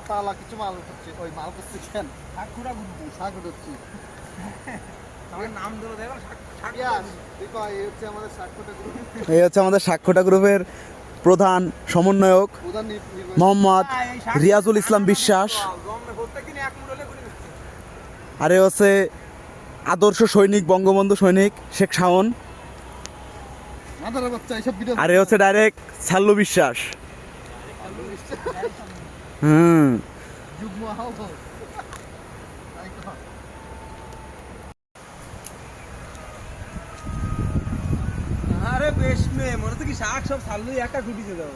তালা কিছু মাল করছে, ওই মাল করছে কেন শাক উঠছি। নাম ধরে দেখো এই হচ্ছে আমাদের শাকটা গ্রুপ, এই হচ্ছে আমাদের সাক্ষ্যটা গ্রুপের প্রধান সমন্বয়ক প্রধান মোহাম্মদ রিয়াজুল ইসলাম বিশ্বাস। আর এ হচ্ছে আদর্শ সৈনিক, বঙ্গবন্ধু সৈনিক শেখ শাওন। মাদার বাচ্চা এইসব ভিডিও। আর এ হচ্ছে ডাইরেক্ট সাল্লু বিশ্বাস। যুগ্ম হাও আরে বেশ মে মনে তো কি শাক সব ছাড়লুই একটা খুঁটিছে দাও